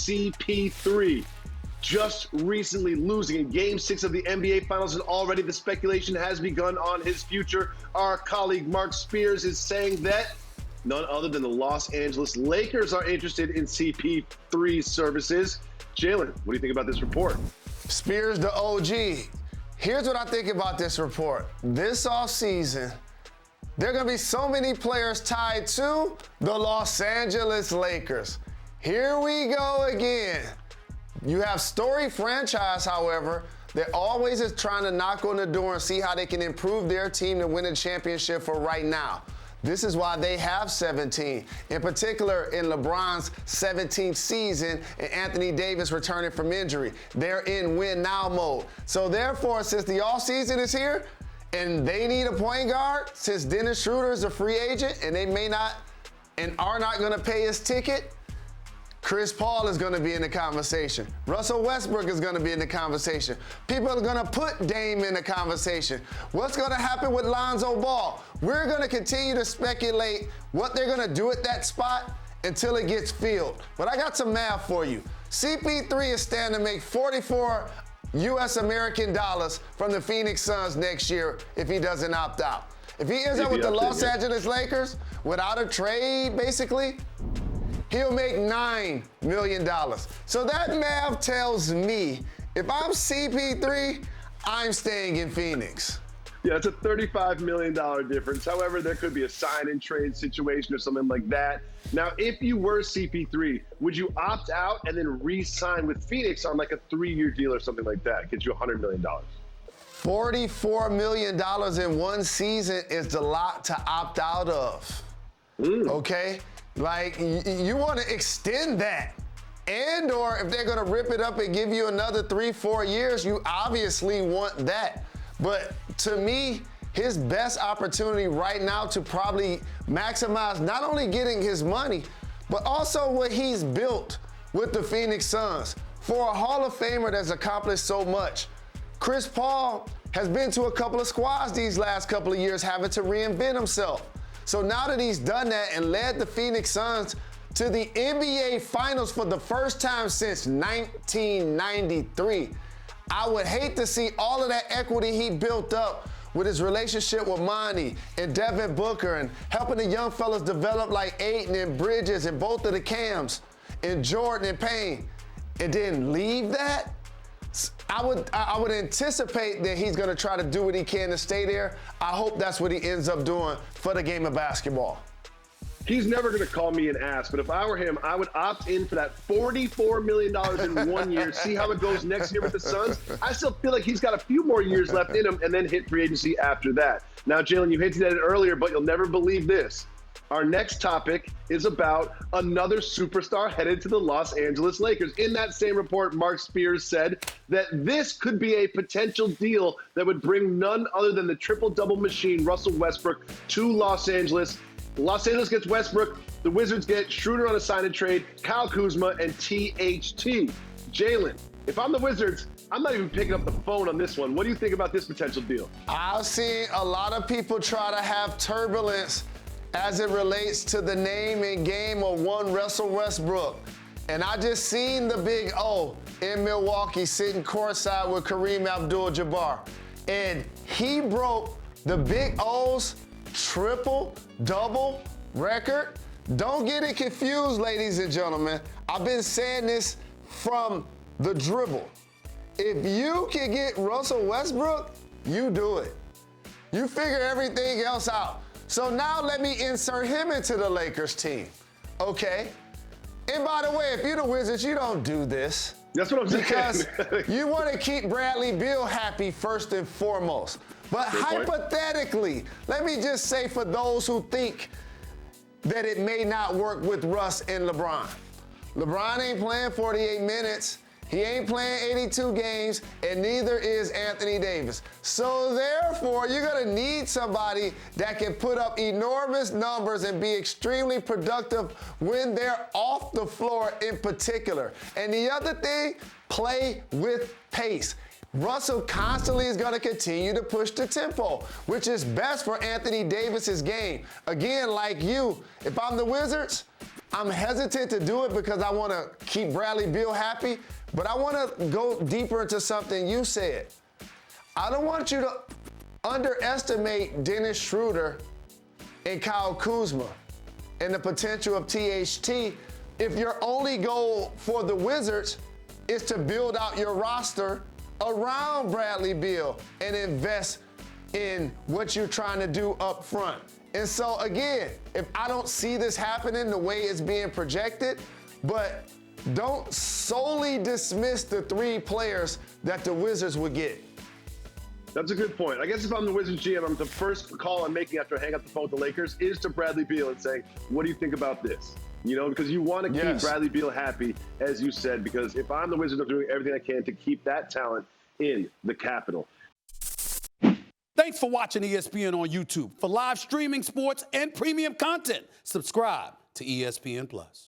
CP3. Just recently losing in Game 6 of the NBA Finals, and already the speculation has begun on his future. Our colleague Mark Spears is saying that none other than the Los Angeles Lakers are interested in CP3 services. Jalen, what do you think about this report? Spears, the OG. Here's what I think about this report. This offseason, there are going to be so many players tied to the Los Angeles Lakers. Here we go again. You have storied franchise, however, that always is trying to knock on the door and see how they can improve their team to win a championship for right now. This is why they have 17. In particular, in LeBron's 17th season and Anthony Davis returning from injury. They're in win now mode. So therefore, since the offseason is here and they need a point guard, since Dennis Schroeder is a free agent and they may not and are not going to pay his ticket, Chris Paul is going to be in the conversation. Russell Westbrook is going to be in the conversation. People are going to put Dame in the conversation. What's going to happen with Lonzo Ball? We're going to continue to speculate what they're going to do at that spot until it gets filled. But I got some math for you. CP3 is standing to make 44 U.S. American dollars from the Phoenix Suns next year if he doesn't opt out. If he ends up with the Los Angeles Lakers without a trade, basically, he'll make $9 million. So that math tells me if I'm CP3, I'm staying in Phoenix. Yeah, it's a $35 million difference. However, there could be a sign and trade situation or something like that. Now, if you were CP3, would you opt out and then re-sign with Phoenix on like a 3-year deal or something like that? Get you $100 million. $44 million in one season is a lot to opt out of. Okay? Like, you want to extend that. And or if they're going to rip it up and give you another 3-4 years, you obviously want that. But to me, his best opportunity right now to probably maximize not only getting his money, but also what he's built with the Phoenix Suns. For a Hall of Famer that's accomplished so much, Chris Paul has been to a couple of squads these last couple of years having to reinvent himself. So now that he's done that and led the Phoenix Suns to the NBA Finals for the first time since 1993, I would hate to see all of that equity he built up with his relationship with Monty and Devin Booker and helping the young fellas develop like Ayton and Bridges and both of the Cams and Jordan and Payne, and then leave that. I would anticipate that he's going to try to do what he can to stay there. I hope that's what he ends up doing for the game of basketball. He's never going to call me an ass, but if I were him, I would opt in for that $44 million in 1 year, see how it goes next year with the Suns. I still feel like he's got a few more years left in him and then hit free agency after that. Now, Jalen, you hinted at it earlier, but you'll never believe this. Our next topic is about another superstar headed to the Los Angeles Lakers. In that same report, Mark Spears said that this could be a potential deal that would bring none other than the triple-double machine, Russell Westbrook, to Los Angeles. Los Angeles gets Westbrook. The Wizards get Schroeder on a sign and trade, Kyle Kuzma, and THT. Jalen, if I'm the Wizards, I'm not even picking up the phone on this one. What do you think about this potential deal? I've seen a lot of people try to have turbulence as it relates to the name and game of one Russell Westbrook. And I just seen the big O in Milwaukee sitting courtside with Kareem Abdul-Jabbar. And he broke the big O's triple-double record. Don't get it confused, ladies and gentlemen. I've been saying this from the dribble. If you can get Russell Westbrook, you do it. You figure everything else out. So now let me insert him into the Lakers team, okay? And by the way, if you're the Wizards, you don't do this. That's what I'm saying. Because you want to keep Bradley Beal happy first and foremost. But hypothetically, let me just say for those who think that it may not work with Russ and LeBron. LeBron ain't playing 48 minutes. He ain't playing 82 games, and neither is Anthony Davis. So therefore, you're going to need somebody that can put up enormous numbers and be extremely productive when they're off the floor in particular. And the other thing, play with pace. Russell constantly is going to continue to push the tempo, which is best for Anthony Davis's game. Again, like you, if I'm the Wizards, I'm hesitant to do it because I want to keep Bradley Beal happy, but I want to go deeper into something you said. I don't want you to underestimate Dennis Schroeder and Kyle Kuzma and the potential of THT if your only goal for the Wizards is to build out your roster around Bradley Beal and invest in what you're trying to do up front. And so again, if I don't see this happening the way it's being projected, but don't solely dismiss the 3 players that the Wizards would get. That's a good point. I guess if I'm the Wizards GM, I'm the first call I'm making after I hang up the phone with the Lakers is to Bradley Beal and saying, what do you think about this? You know, because you want to keep Bradley Beal happy, as you said, because if I'm the Wizards, I'm doing everything I can to keep that talent in the capital. Thanks for watching ESPN on YouTube. For live streaming, sports, and premium content, subscribe to ESPN+.